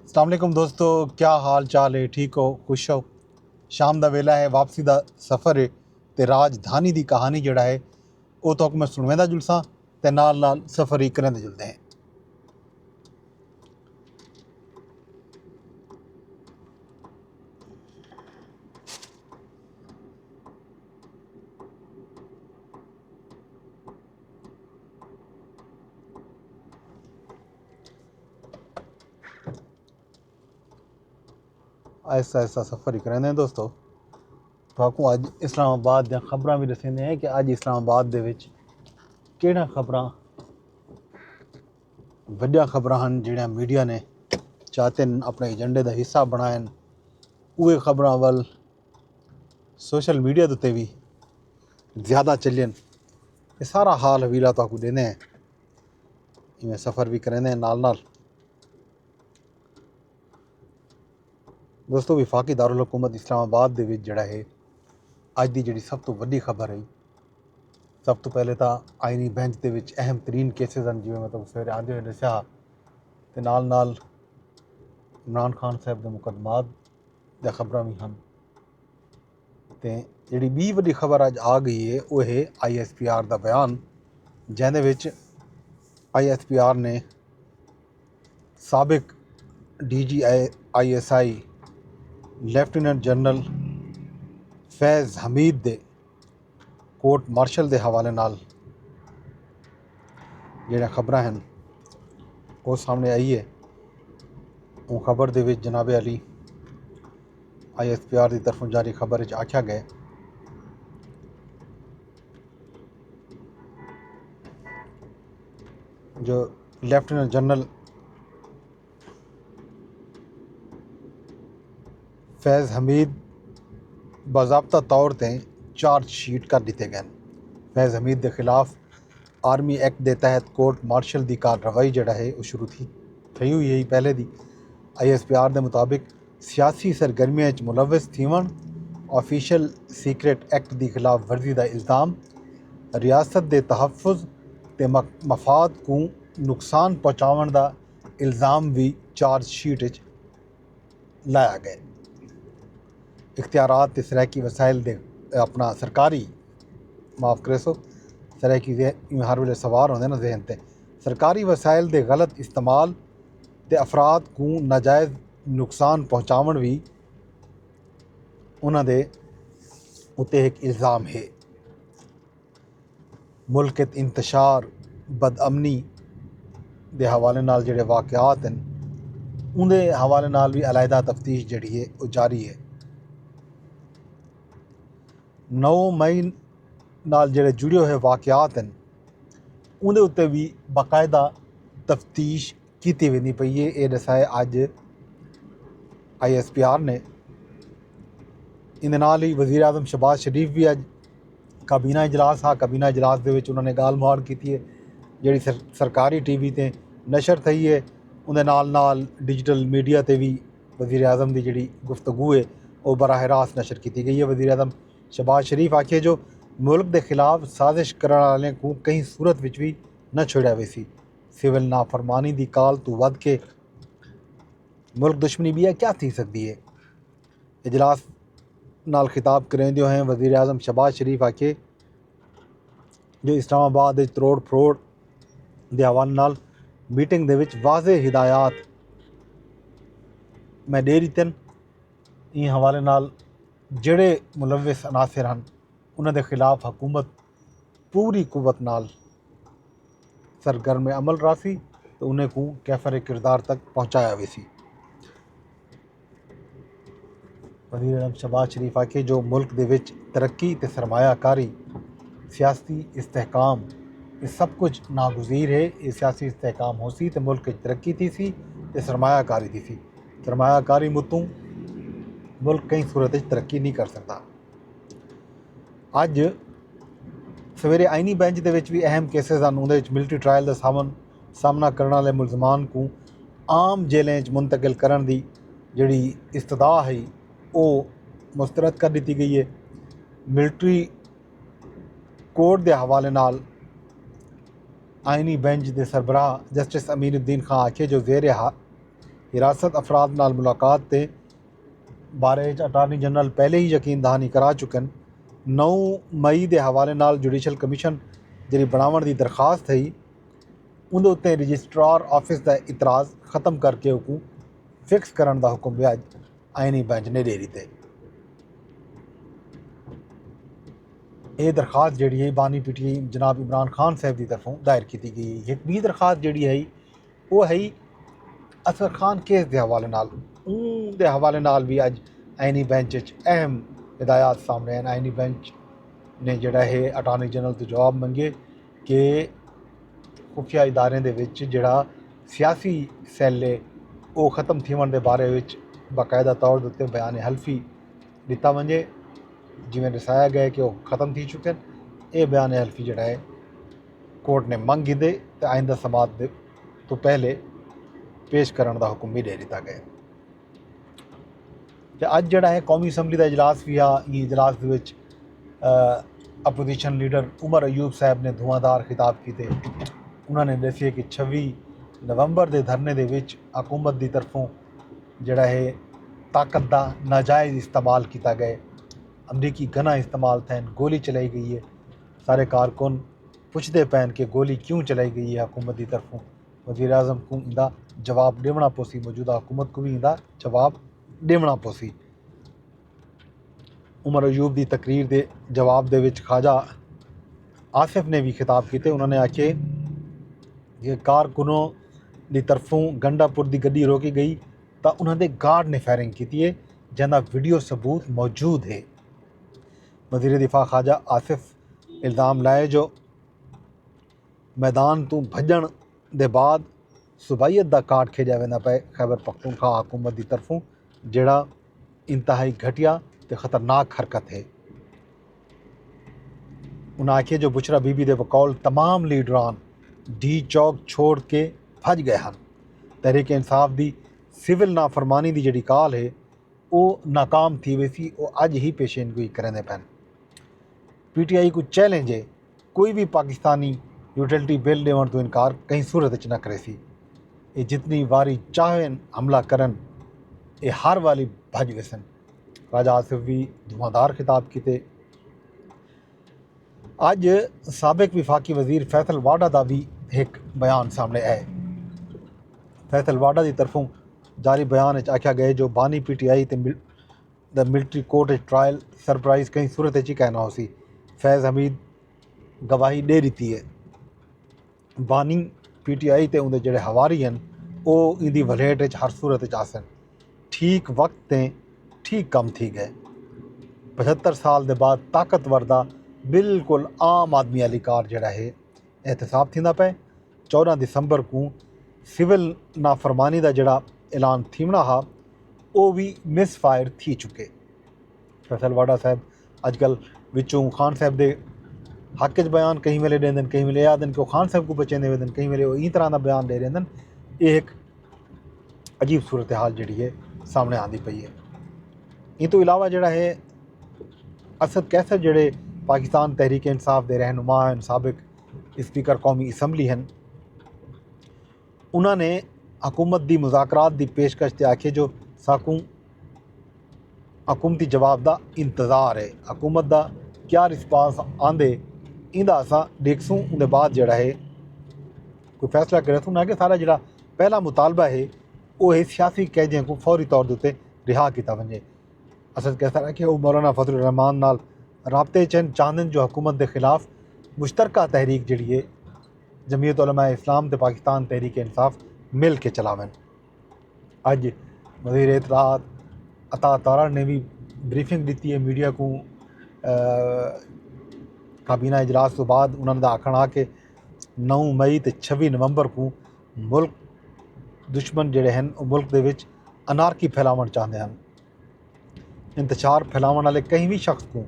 अस्सलाम वालेकुम दोस्तों, क्या हाल चाल है? ठीक हो, खुश हो? शाम का वेला है, वापसी का सफ़र है तो राजधानी की कहानी जड़ा है वो तो मैं सुनवेंदा जुलसा ते नाल नाल सफ़र ही करेंदे जुलदे हैं। ऐसा ऐसा सफ़र ही करेंदे हैं दोस्तों। तो आपको अज इस्लामाबाद दी खबरां भी दसेंदे हैं कि अज इस्लामाबाद दे विच केड़ा खबरां वड्डियां खबरां हन जिहड़ियां मीडिया ने चाहते हैं अपने एजेंडे का हिस्सा बनाएन। उहे खबरां वल सोशल मीडिया उत्ते भी ज़्यादा चलियन। ये सारा हाल हवीला तो आपको देने हैं। इवें सफ़र भी करेंदे हैं नाल नाल। दोस्तों विफाकी दारुल हुकूमत इस्लामाबाद दे विच जिहड़ा है अज की जिहड़ी सब तो वड्डी खबर है, सब तो पहले तो आईनी बेंच के विच अहम तरीन केसिस हैं जिवें मतलब सवेरे आंदे हुए दस्या ते नाल नाल इमरान खान साहब के मुकदमात दी खबरां भी हैं। ते जिहड़ी बी वड्डी खबर अज आ गई है वो है ISPR का बयान, जिहदे विच ISPR ने साबिक DG ISI लैफ्टिनेंट जनरल फैज़ हमीद दे कोर्ट मार्शल के हवाले नाल जिहड़ियां खबरां हैं वो सामने आई है। वो खबर दे विच जनाबे अली ISPR की तरफों जारी खबर आख्या गया जो लैफ्टिनेंट जनरल फैज़ हमीद बाज़ाब्ता तौर पर चार्जशीट कर दिते गए। फैज़ हमीद के खिलाफ आर्मी एक्ट के तहत कोर्ट मार्शल की कार्रवाई जड़ा है वो शुरू थी हुई है पहले दी। ISPR के मुताबिक सियासी सरगर्मियों मुलविस थीवन, ऑफिशियल सीक्रेट एक्ट की खिलाफ वर्जी का इल्ज़ाम, रियासत के तहफ़ुज़ ते मफाद को नुकसान पहुँचावन का इल्ज़ाम भी चार्जशीट लाया गया। इख्तियारात ते सराकी वसाइल दे अपना सरकारी माफ़ करे सो सराकी हर वे सवार होंगे ना जहन ते सरकारी वसाइल के गलत इस्तेमाल ते अफराद को नाजायज़ नुकसान पहुँचावन भी उन्होंने उत्ते एक इल्ज़ाम है। मुल्क इंतशार बदअमनी के हवाले नाल जिहड़े वाक़यात हैं उनके हवाले नाल भी अलहदा तफ्तीश जिहड़ी है वो जारी है। 9 मई नाल जिहड़े जुड़े हुए वाक़यात हैं उनके उत्ते भी बाकायदा तफ्तीश की वेंदी पई है। ये दसाए अज ISPR ने। इहदे नाल ही वज़ीर आज़म शहबाज शरीफ भी अज काबीना इजलास हा। काबीना इजलास दे विच उन्होंने गाल मुहार की है जिहड़ी सरकारी TV ते नशर थी है। उहदे नाल नाल डिजिटल मीडिया ते भी वज़ीर आज़म की जिहड़ी गुफ्तगू है वो बराह रास्त नशर की गई है। वज़ीर आज़म शहबाज शरीफ आखे जो मुल्क के खिलाफ साजिश करने वाले को कहीं सूरत विच भी न छोड़ा वेसी। सिविल नाफरमानी की काल तो वध के मुल्क दुश्मनी भी है क्या थी सकती है। इजलास नाल खिताब करेंदे हैं वज़ीर आज़म शहबाज शरीफ आखे जो इस्लामाबाद तरोड़ फरोड़ के हवाले नाल मीटिंग दे विच वाज़े हिदायत मैं दे दित्तन। इन हवाले नाल जिहड़े मुलविस अनासिर हैं उन्होंने खिलाफ हुकूमत पूरी कुवत नाल सरगर्म अमल रासी तो उन्हें को कैफर किरदार तक पहुँचाया वेसी। वज़ीर आज़म शहबाज शरीफ आखे जो मुल्क दे विच तरक्की ते सरमायाकारी सियासी इस्तेहकाम ये सब कुछ नागुज़ीर है। ये सियासी इस्तेहकाम हो सी तो मुल्क तरक्की थी सी ते सरमायाकारी थी सी। सरमायाकारी मुतों मुल्क कई सूरत तरक्की नहीं कर सकता। अज सवेरे आईनी बेंच के भी अहम केसिस हैं उहदे विच मिलिट्री ट्रायल का सामना करने वाले मुलजमान को आम जेलें मुंतकिल करने की जिहड़ी इस्तदा है वो मुस्तरद कर दी गई है। मिलिट्री कोर्ट के हवाले नाल आईनी बेंच के सरबराह जस्टिस अमीनुद्दीन खां आखे जो ज़ेर हिरासत अफराद नाल मुलाकात के बारे अटारनी जनरल पहले ही यकीन दहानी करा चुके हैं। 9 मई के हवाले नाल जुडिशल कमीशन जी बनावन की दरखास्त है उनके उत्ते रजिस्ट्रार ऑफिस का इतराज़ ख़त्म करके उसको फिक्स करने का हुक्म भी अज आइनी बेंच ने दे दी। ये दरखास्त जी है बानी PTI जनाब इमरान खान साहब की तरफों दायर की गई। एक भी दरखास्त जी है वो है असर खान केस के हवाले नाल उनके हवाले नाल भी अज आइनी बेंच अहम हिदायत सामने हैं। आइनी बेंच ने जोड़ा है अटारनी जनरल तो जवाब मंगे कि खुफिया इदारे दे विच जिहड़ा सियासी सैल है वो ख़त्म थीवन के बारे में बाकायदा तौर के उत्ते बयान हल्फी दिता वजे जिमें दसाया गया कि वह ख़त्म थी चुके हैं। ये बयान हल्फी जोड़ा है कोर्ट ने मंग कीते तो आइंदा समात तो पहले पेश करने का हुक्म भी दे दिता गया। तो अज जोड़ा है कौमी असैम्बली का इजलास भी आ इजलास के अपोजिशन लीडर उमर अयूब साहब ने धुआंधार खिताब किए। उन्होंने दसिए कि 26 नवंबर के धरने के विच हुकूमत की तरफों जोड़ा है ताकत का नाजायज़ इस्तेमाल किया गया। अमरीकी गना इस्तेमाल थे, गोली चलाई गई है। सारे कारकुन पुछते पैन कि गोली क्यों चलाई गई है हुकूमत की तरफों। वज़ीर आज़म को इंदा जवाब देना पोसी, मौजूदा हुकूमत को भी इंदा जवाब देना पोसी। उमर अयूब की तकरीर के जवाब दे विच ख्वाजा आसिफ ने भी खिताब किए। उन्होंने आखे कि कारकुनों की तरफों गंडापुर की गड्डी रोकी गई तो उन्होंने गार्ड ने फायरिंग की है जिसका वीडियो सबूत मौजूद है। वज़ीर दिफा ख्वाजा आसिफ इल्ज़ाम लाए जो मैदान तो भजन के बाद सुबाइत का कार्ड खेजा वेंदा पे खैबर पख्तूनख्वा हुकूमत की तरफों जिहड़ा इंतहाई घटिया तो खतरनाक हरकत है। उन्हें आखिए जो बुशरा बीबी के बकौल तमाम लीडरान डी चौक छोड़ के भज गए हैं। तहरीक इंसाफ की सिविल नाफरमानी की जी काल है वो नाकाम थी वैसी वो अज ही पेशेनगोई करेंदे पैन। PTI को चैलेंज है कोई भी पाकिस्तानी यूटिलिटी बिल देवन तो इनकार कहीं सूरत न करे सी। ये जितनी वारी चाहें हमला करन ये हर वाली भज वेसन। राजा आसिफ भी धुआंधार खिताब किए। अज सबक विफाकी वजीर फैसल वाडा का भी एक बयान सामने आए। फैसल वाडा की तरफों जारी बयान आख्या गया जो बानी PTI the military court trial surprise कहीं सूरत ही कहना हो सी। फैज़ हमीद गवाही दे दी है। बानी PTI ते उनके जोड़े हवारी हैं वो इंदी वलेट हर सूरत आसन ठीक वक्त ते ठीक कम थी गए। 75 साल के बाद ताकतवर दा बिल्कुल आम आदमी वाली कार जड़ा है एहतसाब थींदा पे। 14 दिसंबर को सिविल नाफरमानी का जड़ा ऐलान थीमना हा वो भी मिसफायर थी चुके। फैसल वाडा साहब अजकल विचों खान साहब के हक च बयान कहीं वेले देंदे कहीं वेले आदन कि खान साहब को बचेंदे वेंदे कहीं वेले ई तरह का बयान दे रहे। ये एक अजीब सूरत हाल जी है सामने आती पई है। इन तो इलावा जोड़ा है असद कैसर जोड़े पाकिस्तान तहरीक इंसाफ के रहनुमा हैं सबक स्पीकर कौमी असैम्बली हैं उन्होंने हुकूमत की मुज़ाकरात की पेशकश से आखे जो साकू हुकूमती जवाब का इंतज़ार है। हुकूमत का क्या रिस्पांस आंदे इंदा असा देखसूँ उनके बाद जोड़ा है कोई फैसला करे तो कि सारा जोड़ा पहला मुतालबा है वो है सियासी कैदियों को फौरी तौर पर रिहा किया वजे। असद कैसर है कि वो मौलाना फजलुर रहमान नाल राबते चन चाहन जो हुकूमत के खिलाफ मुश्तरका तहरीक जी है जमीयत उलमा इस्लाम तो पाकिस्तान तहरीक इंसाफ मिल के चलावन। अज वज़ीर इत्तलात अता तारा ने भी ब्रीफिंग दी है मीडिया को। काबीना इजलास तो बाद उन्होंने आखना कि 9 मई तो 26 नवंबर को मुल्क दुश्मन जोड़े हैं मुल्क के विच अनारकी फैलावन चाहते हैं। इंतशार फैलावन वाले कहीं भी शख्स को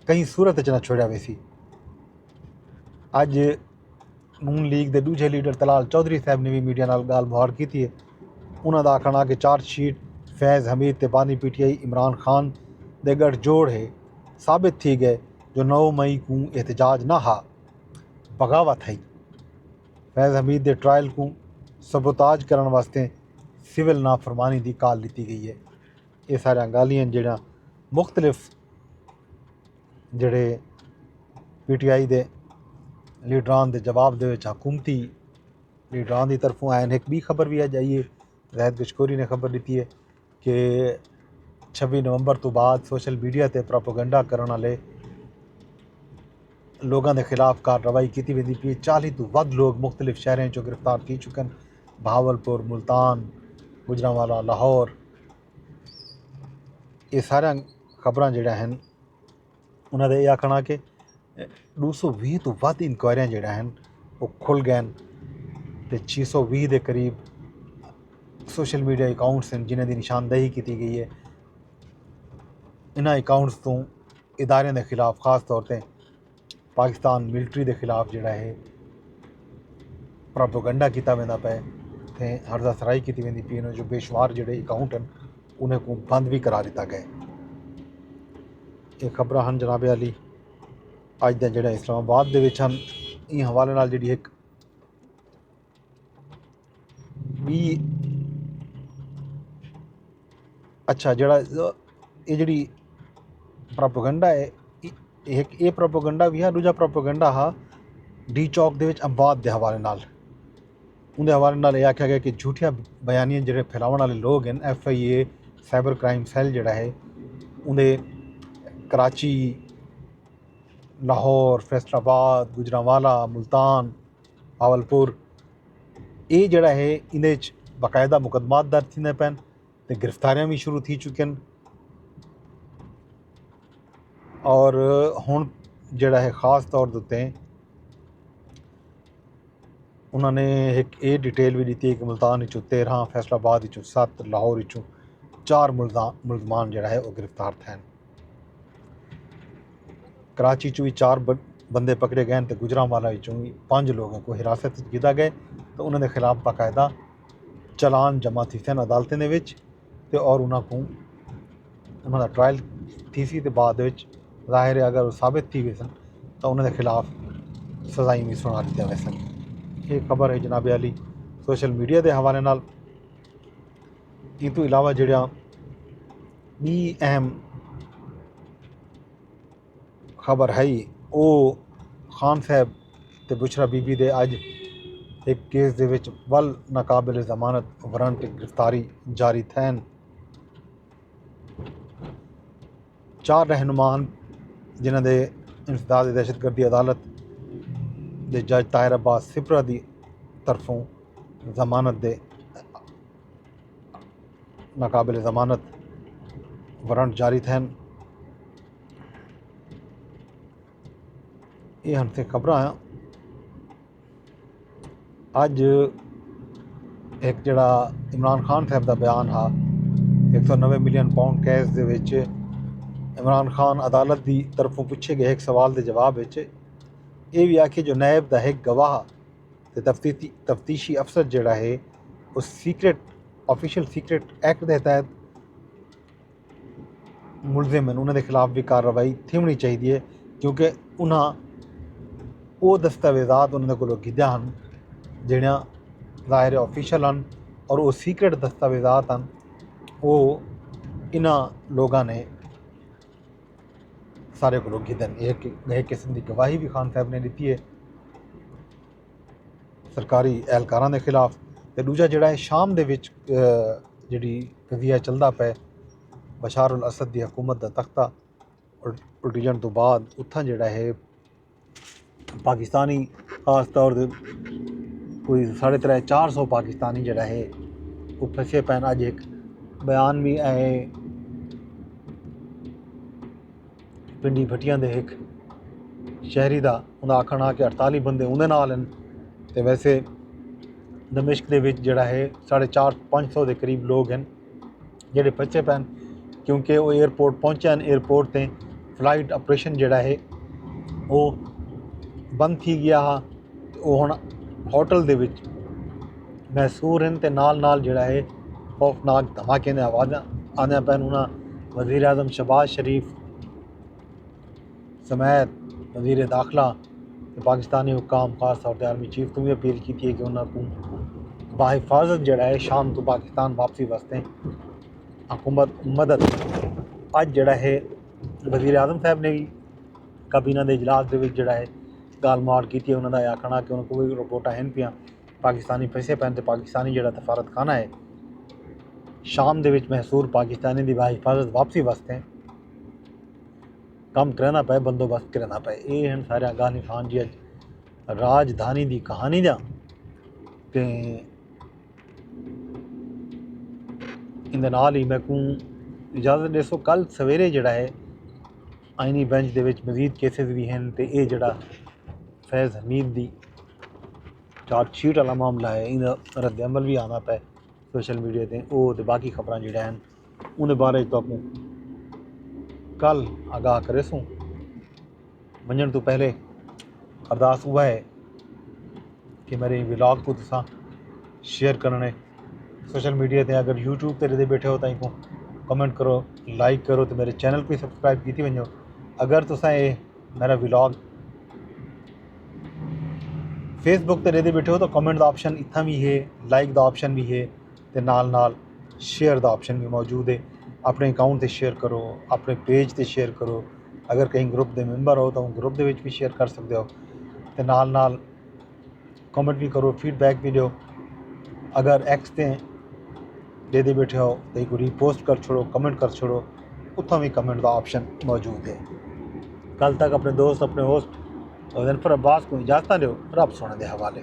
कहीं सूरत च न छोड़ा वैसी। अज नून लीग के दूजे लीडर तलाल चौधरी साहब ने भी मीडिया नाल गाल मुहार की है। उन्होंने आखना कि चार्जशीट फैज़ हमीद ते बानी PTI इमरान खान दे गठजोड़ है साबित थी गए जो 9 मई को एहतजाज ना हा बगावत है। फैज़ हमीद के ट्रायल को सबोताज करने वास्ते सिविल नाफरमानी की काल दी गई है। ये सारियां गालियां जेड़ा मुख्तलिफ जेड़े PTI के लीडरान के जवाब दे विच हुकूमती लीडरान की तरफों आए। एक भी खबर भी अज आई है, ज़ाहिद गशकोरी ने खबर दी है कि 26 नवंबर तो बाद सोशल मीडिया ते प्रोपोगंडा करने वाले लोगों के खिलाफ कार्रवाई की वेंदी पई। 40 तो वध लोग मुख्तलिफ शहरों चो गिरफ्तार की चुकन। बहावलपुर, मुल्तान, गुजरांवाला, लाहौर, ये सारिया खबर जोड़ा हैं उन्होंने यह आखना कि 220 तो वध इंक्वायरियां जोड़ा हैं वो खुल गए तो 620 के करीब सोशल मीडिया अकाउंट्स हैं जिन्हों की निशानदेही की गई है। इन्होंने अकाउंट्स तो इदारे के खिलाफ खास तौर पर पाकिस्तान मिलिट्री के खिलाफ जोड़ा है प्रोपोगंडा किया वेंदा पे ते हरजासराई की वेंदी पई। जो बेशुमार जोड़े अकाउंट हैं उन्हें को बंद भी करा दिता गया। ये खबर हैं जनाबे अली अज दे जोड़े इस्लामाबाद दे विच हन। इन हवाले नाल जिहड़ी एक भी अच्छा जोड़ा ये जी प्रोपोगंडा है एक ये प्रोपोगंडा भी है। दूजा प्रोपोगंडा हा डी चौक दे विच अम्बाद के हवाले नाल। उनके हवाले नाल यह आख्या गया कि झूठिया बयानियां जो फैलाने वाले लोग हैं FIA साइबर क्राइम सैल जोड़ा है उन्हें कराची, लाहौर, फैसलाबाद, गुजरांवाला, मुल्तान, बहावलपुर ये जोड़ा है इन्हें बाकायदा मुकदमात दर्ज थींदे पैन तो गिरफ्तारियां भी शुरू थी चुकिन। और हुण जोड़ा है ख़ास तौर के उत्ते उन्होंने एक ये डिटेल भी दी है कि मुल्तान 13, फैसलाबाद 7, लाहौर 4 मुलजमान जोड़ा है वो गिरफ्तार थे। कराची भी 4 बंदे पकड़े गए तो गुजरांवाला भी 5 लोगों को हिरासत किया गए तो उन्होंने खिलाफ बाकायदा चलान जमा थे अदालतें दे विच ते और उन्होंने ट्रायल थी सी ते बाद विच ज़ाहिर है अगर वो साबित थी वैसन तो उन्होंने खिलाफ सज़ाई भी सुना दी वैसन। ये खबर है जनाबे अली सोशल मीडिया के हवाले नाल। इन तो इलावा जोड़ा भी अहम खबर है वो खान साहब ते बुशरा बीबी दे अज एक केस दे विच वल नाकाबिल जमानत वारंट गिरफ्तारी जारी थैन। 4 रहनुमान जिन्हों के इंसदाद दहशतगर्दी अदालत के जज ताहिर अब्बास सिपरा की तरफों जमानत दे नाकाबिल जमानत वारंट जारी थे। ये हमसे खबर अज एक जड़ा इमरान खान साहब का बयान हा 190 मिलियन पाउंड कैश दे विच इमरान खान अदालत की तरफों पूछे गए एक सवाल के जवाब ये भी आखे जो नायब का एक गवाह तो तफ्तीशी अफसर जोड़ा है उस सीक्रेट ऑफिशियल सीक्रेट एक्ट के तहत मुलजिम हैं उन्होंने खिलाफ भी कार्रवाई थीमनी चाहिए क्योंकि उन्हें वो दस्तावेजात उन्होंने को गिद्या हैं जिहड़ियां ज़ाहिर ऑफिशियल हैं और वो सीक्रेट दस्तावेजात हैं वो इन्हां लोगों ने सारे को गिदन। एक किस्म की गवाही भी खान साहब ने दी है सरकारी एहलकारां के खिलाफ। तो दूजा जोड़ा है शाम के जी कजिया चलता पे बशार उल असद की हुकूमत का तख्ता उलटिजन तो बाद उत्थां जोड़ा है पाकिस्तानी खास तौर पर कोई 350-400 पाकिस्तानी जोड़ा है वो फसे पैन। अज एक बयान भी आए पिंडी भटिया के एक शहरी का उन्हें आखना कि 48 बंदे उन्हें नाल हैं तो वैसे दमिश्क के जोड़ा है 450-500 के करीब लोग हैं जोड़े फसे पैन क्योंकि वो एयरपोर्ट पहुँचे हैं। एयरपोर्ट से फ्लाइट ऑपरेशन जोड़ा है वो बंद थी गया हा वो हुण होटल दे विच मैसूर हैं तो नाल जोड़ा है खौफनाक धमाके की आवाज़ा आने पैन। उन्हें वज़ीर आज़म शहबाज शरीफ समेत वज़ीर दाखिला पाकिस्तानी हुकाम खास तौर पर आर्मी चीफ को भी अपील की है कि उन्होंने बाहिफाजत जड़ा है शाम तो पाकिस्तान वापसी वास्ते हुकूमत मदद अज जड़ा है वज़ीर आज़म साहब ने भी काबीना के इजलास के जड़ा है गाल मार की उन्होंने आखना कि उन्होंने कोई रिपोर्टा हैं पियाँ पाकिस्तानी फसे पैन तो पाकिस्तानी जड़ा सफारत खाना है शाम के महसूर पाकिस्तानी की बाहिफाजत वापसी वास्ते काम करना पे बंदोबस्त करना पे ये हैं सारे अफगानिस्तान की अज राजधानी की कहानी दा ते इंदे नाल ही मैं को इजाज़त देसो कल सवेरे जड़ा है आईनी बेंच के मजीद केसिस भी हैं तो ये जड़ा फैज़ हमीद की चार्जशीट वाला मामला है इन रद्द अमल भी आना पे सोशल मीडिया ते वो ते बाकी खबर जड़ा हैं उन्हें बारे तो कल आगाह करे सूँ वजन तो पहले अरदास हुआ है कि मेरे व्लॉग को तुसा शेयर करने सोशल मीडिया ते अगर यूट्यूब ते रहते बैठे हो ताई को कमेंट करो लाइक करो तो मेरे चैनल को सब्सक्राइब की वजो अगर तुसा ये मेरा व्लॉग फेसबुक ते रहते बैठे हो तो कमेंट का ऑप्शन इतना भी है लाइक का ऑप्शन भी है तो नाल शेयर का ऑप्शन भी मौजूद है अपने अकाउंट से शेयर करो अपने पेज से शेयर करो अगर कहीं ग्रुप के मैंबर हो तो ग्रुप के भी शेयर कर सकते हो तो नाल कमेंट भी करो फीडबैक भी दो अगर एक्स ते दे बैठे हो तो एक रीपोस्ट कर छोड़ो कमेंट कर छोड़ो उतना भी कमेंट का ऑप्शन मौजूद है कल तक अपने दोस्त अपने होस्ट और अब्बास को इजाज़त दो रब सोने के हवाले।